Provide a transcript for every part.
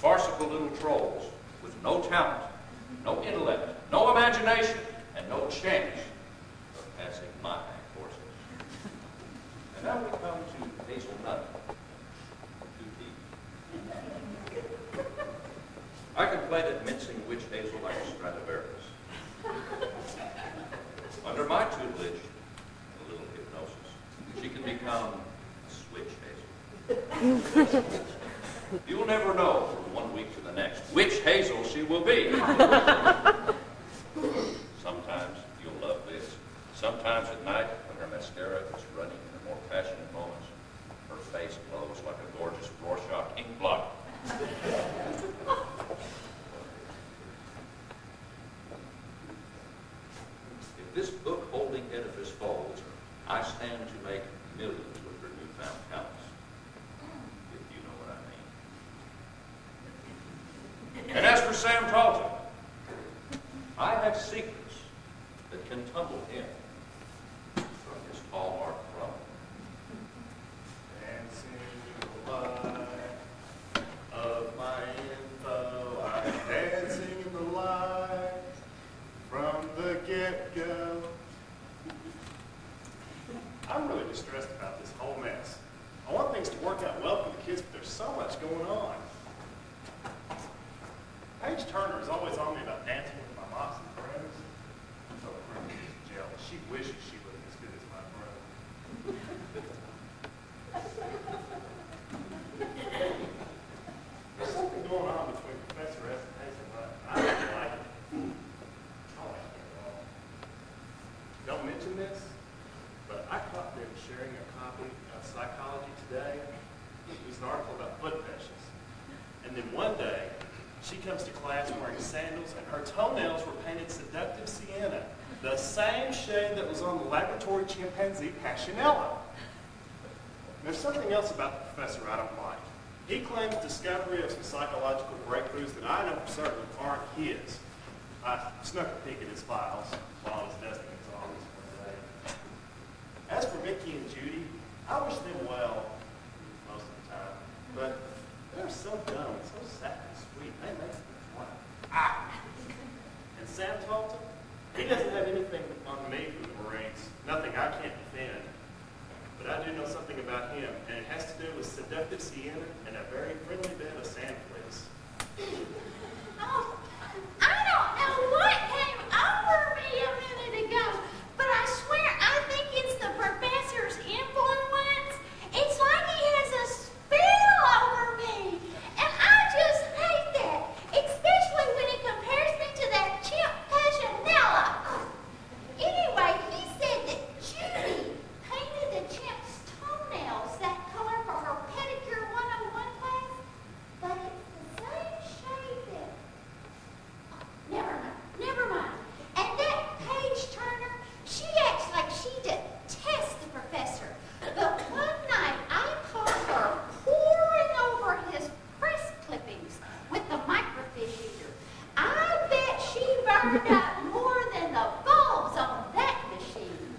farcical little trolls with no talent, no intellect, no imagination, and no chance of passing my courses. And now we come to Hazelnut. I can play that mincing witch hazel like a Stradivarius. Under my tutelage, a little hypnosis, she can become a switch hazel. You'll never know from 1 week to the next which hazel she will be. Sometimes you'll love this. Sometimes at night, when her mascara is running in her more passionate moments, her face glows like a gorgeous Rorschach ink blot. If this book-holding edifice falls, I stand to make millions with her newfound talents, if you know what I mean. And as for Sam Talton, I have secrets that can tumble him from his hallmark throne. Dancing in the light of my info, I'm dancing in the light from the get-go. I'm really distressed about this whole mess. I want things to work out well for the kids, but there's so much going on. Paige Turner is always on me about dancing with my mops and friends. So she's jealous. She wishes she was as good as my brother. There's something going on between Professor S and Hazelnut. I don't like it. I don't like it at all. Don't mention this, but I caught them sharing a copy of Psychology Today. It was an article about foot fetishes. And then one day, she comes to class wearing sandals, and her toenails were painted seductive sienna, the same shade that was on the laboratory chimpanzee Passionella. There's something else about the professor I don't like. He claims discovery of some psychological breakthroughs that I know for certain aren't his. I snuck a peek at his files while I was dusting his office one day. As for Mickey and Judy, I wish them well most of the time, but they're so dumb and so sad and sweet. They make me fun. And Sam Talton, he doesn't have anything on me from the Marines, nothing I can't defend. But I do know something about him, and it has to do with seductive sienna and a very friendly bed of sand fleas. Oh, I don't know what came over me a minute ago, but I swear I think it's the professor's influence. It's like he has a spell over me, and I just hate that, especially when he compares me to that chimp Passionella. Anyway, he said that Judy painted the chimp's toenails that color for her pedicure 101 class, but it's the same shade that... Never mind. And that Paige Turner, she acts like she detests the professor. But one night I caught her poring over his press clippings with the microfiche eater. I bet she burned up more than the bulbs on that machine.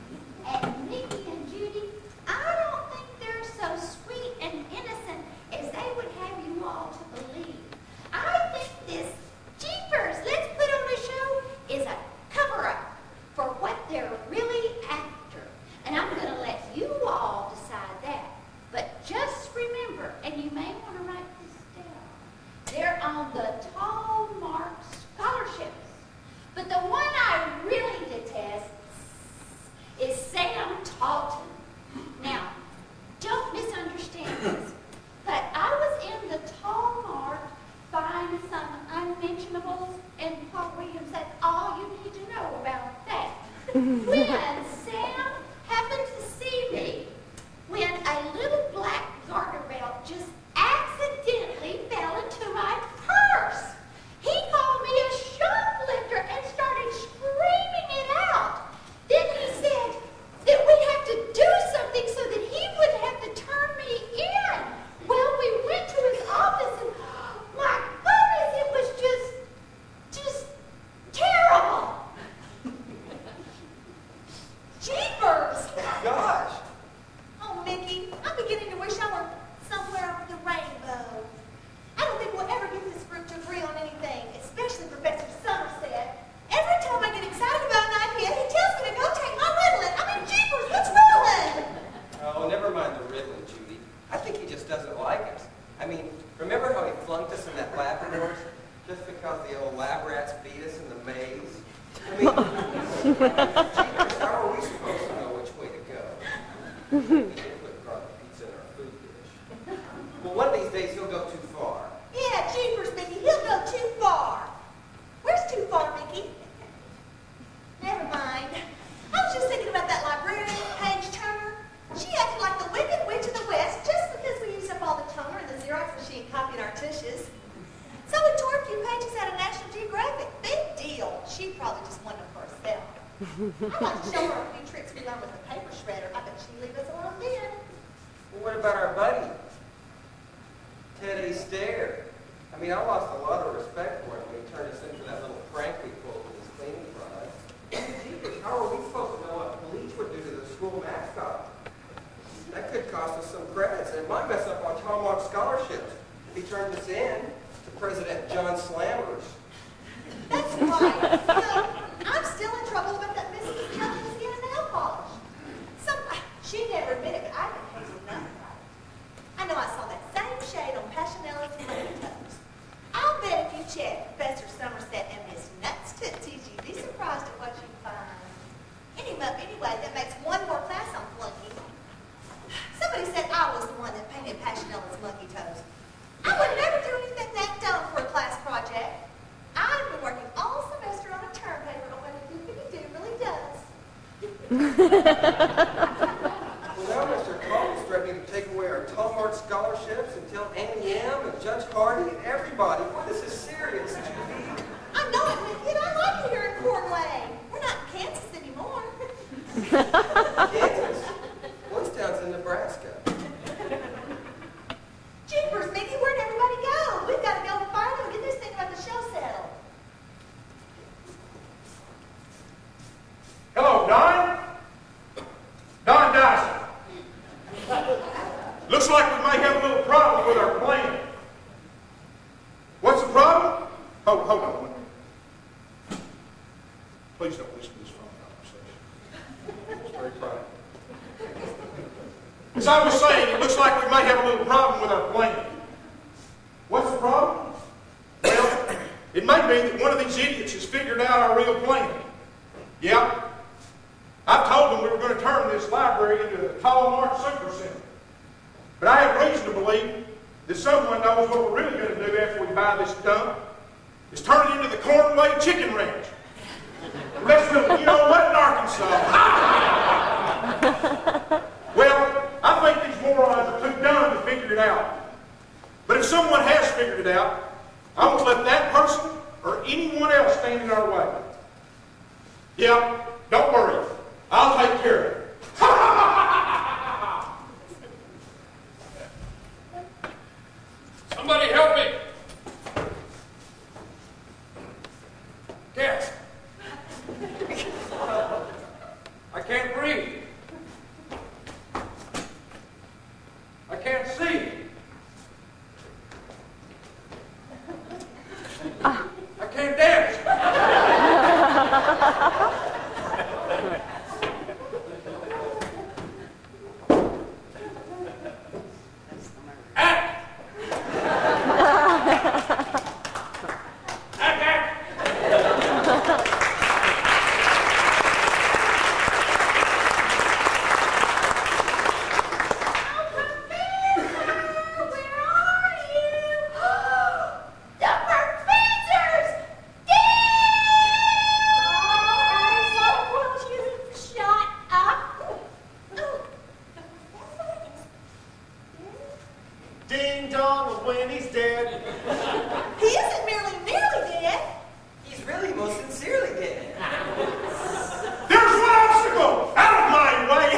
And Mickey and Judy, I don't think they're so sweet and innocent as they would have you all to believe. I think this Jeepers, Let's Put on a Show is a cover-up for what they're really after. And I'm going to let you all decide that. But just remember, and you may want to write this down, they're on the tall mark scholarships. But the one I really detest is Sam Talton. Now, don't misunderstand this, but I was in the tall mark buying some unmentionables, and Paul Williams, that's all you need to know about that. When Sam happened to see me, when a little black garter belt just accidentally fell into my purse. He called me a shoplifter and started like the old lab rats beat us in the maze. I mean, geez, how are we supposed to know which way to go? We did put garlic pizza in our food dish. Well, one of these days he'll go too far. Yeah, jeepers, Mickey, he'll go too far. Where's too far, Mickey? Never mind. I was just thinking about that librarian, Paige Turner. She acted like the Wicked Witch of the West just because we used up all the toner in the Xerox machine copying our tushes. So we tore a few pages out of National Geographic. Big deal. She probably just wanted them for herself. I'd like to show her a few tricks we learned with the paper shredder. I bet she'd leave us alone then. Well, what about our buddy, Ted Astaire? I mean, I lost a lot of respect for him when he turned us in for that little prank we pulled with his cleaning product. Jeepers, how are we supposed to know what bleach would do to the school mascot? That could cost us some credits, and it might mess up our Talmud scholarships if he turned us in to President John Slammers. That's right. Well, I'm still in trouble about that Mrs. Jones getting nail polish. She never admitted, but I didn't hate nothing about it. I know I saw that same shade on Passionella's money toes. I'll bet if you check Professor Somerset and Miss Nuts Tootsies, you'd be surprised at what you find. Anyway, that makes one more class on flunky. Somebody said I was the one that painted Passionella's monkey toes. I would never do anything that dumb for a class project. I've been working all semester on a term paper on what a doobity-doo really does. Well, now Mr. Cole is threatening to take away our Talmud scholarships and tell Annie M. and Judge Hardy and everybody. Boy, this is serious, Judy. I know it, Mickey, and I like it here in Cornway. We're not in Kansas anymore. Kansas? Woodstown's in Nebraska. Jeepers, Mickey, where'd everybody go? We've got to go farther and get this thing about the show settled. Hello, Don? Don Dyson. Looks like we may have a little problem with our plan. What's the problem? Hold on a minute. Please don't listen to this phone conversation. It's very private. As I was saying, it looks like we may have a little problem with our plan. What's the problem? Well, it may be that one of these idiots has figured out our real plan. Yeah. I've told them we were going to turn this library into a Tall March Super Center. But I have reason to believe that someone knows what we're really going to do after we buy this dump is turn it into the Cornway Chicken Ranch. Let's do it. You know what? In Arkansas. Well, I think these morons are too dumb to figure it out. But if someone has figured it out, I won't let that person or anyone else stand in our way. Yeah, don't worry. I'll take care of it. Somebody help me! Gas! I can't breathe. I can't see. I can't dance. Ding dong when he's dead. He isn't merely nearly dead. He's really most sincerely dead. There's one obstacle! Out of my way!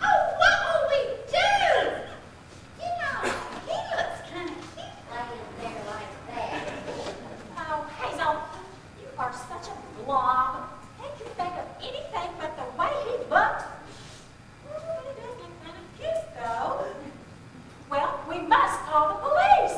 Oh, what will we do? You know, he looks kind of cute laying there like that. Oh, Hazel, you are such a blob. Can't you think of anything but the way he looks? He does look kind of cute, though. Well, we must call the police.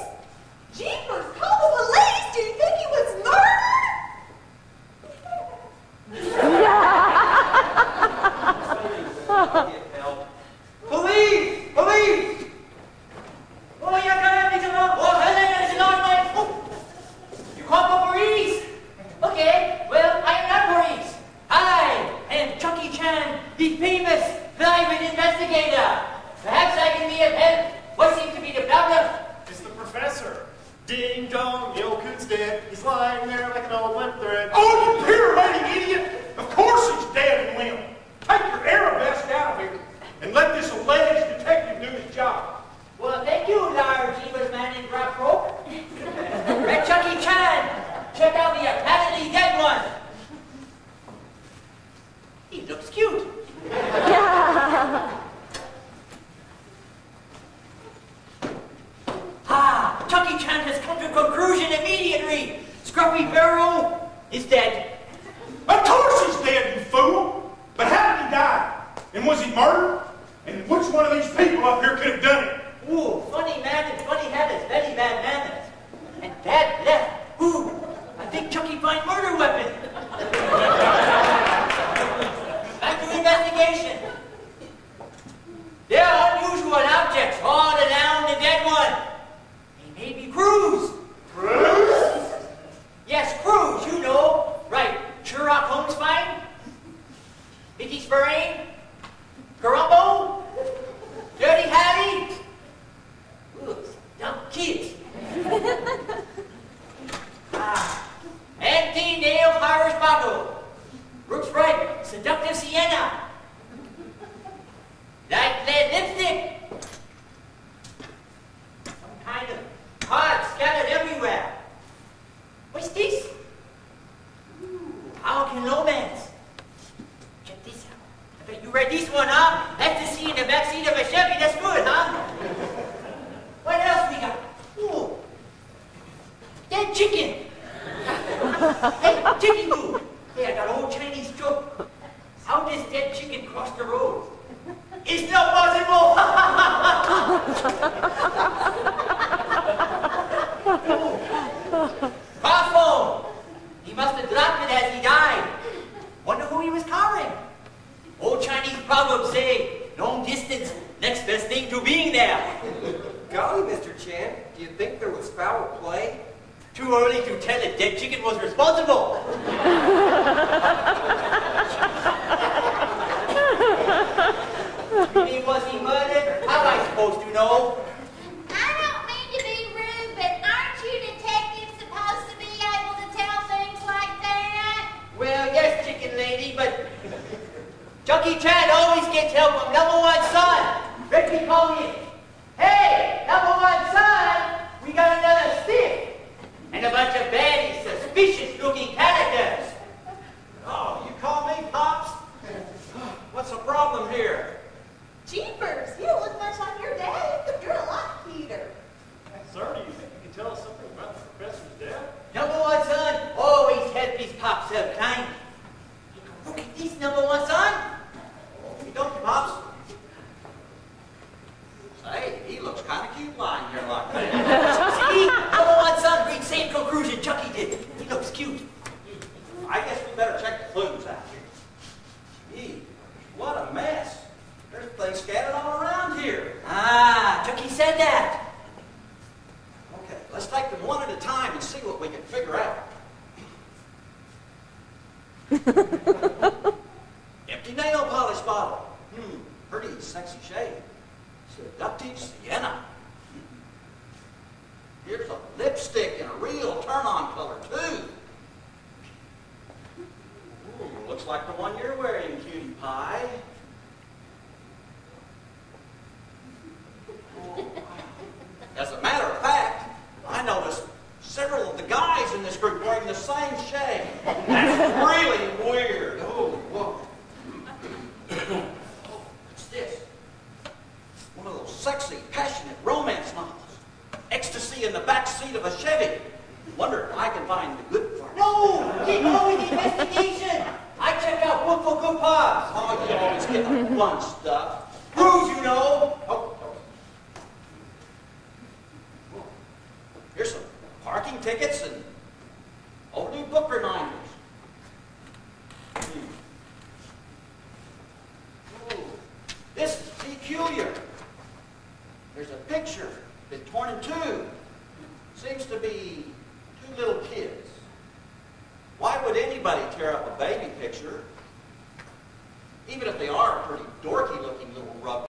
Ding dong, the old coon's dead. He's lying there like an old limp thread. Oh, you pyramiding idiot! Of course he's dead and limp. Take your Arabesque out of here and let this alleged detective do his job. Well, thank you, large Jeebus man in Rock Rope. Red Chucky Chan, check out the apparently dead one. He looks cute. Ah, Chucky Chan has come to conclusion immediately. Scruffy Barrow is dead. Of course he's dead, you fool! But how did he die? And was he murdered? And which one of these people up here could have done it? Ooh, funny man and funny habits, very bad manners. And bad left. Ooh, I think Chucky find murder weapon. Back to investigation. There are unusual objects all around the dead one. They may be crews. Bruce? Yes, crews, you know. Right, Sherlock Holmes find? Vicky Spurane? Garumbo? Dirty Harry? Ooh, dumb kids. Empty nail Irish bottle. Brooks Bright, seductive sienna. Light lead lipstick. Some kind of cards scattered everywhere. What's this? Ooh, American romance. Check this out. I bet you read this one, huh? That's the scene in the backseat of a Chevy. That's good, huh? What else we got? Ooh, dead chicken. Hey, chicken dude. Hey, I got an old Chinese joke. How does dead chicken cross the road? It's not possible. Car phone. He must have dropped it as he died. Wonder who he was calling. Old Chinese proverbs say, long distance, next best thing to being there. Golly, Mr. Chan, do you think there was foul play? Too early to tell if dead chicken was responsible. You mean, was he murdered? How am I supposed to know? I don't mean to be rude, but aren't you detectives supposed to be able to tell things like that? Well, yes, chicken lady, but Chucky Chan always gets help from number one son. Let me call him. Hey, number one son, we got another stiff. And a bunch of baddies, suspicious-looking characters. Oh, you call me Pops? What's the problem here? Jeepers, you don't look much like your dad. You're a lot cuter. Sir, do you think you can tell us something about the professor's death? Number one son always help his pops out kind. Look at this, number one son. You don't, Pops? Say, he looks kind of cute lying here like that. See, number one son reached same conclusion Chucky did. He looks cute. I guess we better check the clues out here. Gee, what a mess. There's things scattered all around here. Ah, Chucky said that. Okay, let's take them one at a time and see what we can figure out. Empty nail polish bottle. Pretty sexy shade. Seductive sienna. Here's a lipstick in a real turn-on color, too. Ooh, looks like the one you're wearing, cutie pie. As a matter of fact, I noticed several of the guys in this group wearing the same shade. That's really weird. Oh, whoa. Oh, what's this? One of those sexy, passionate romance novels. Ecstasy in the back seat of a Chevy. Wonder if I can find the good part. No, keep going with the investigation. I check out Book for Good Pops. Oh, you always get the fun stuff. Crews, you know. Oh. Here's some parking tickets and old new book reminders. Ooh, this is peculiar. There's a picture been torn in two. Seems to be two little kids. Why would anybody tear up a baby picture? Even if they are pretty dorky looking little rug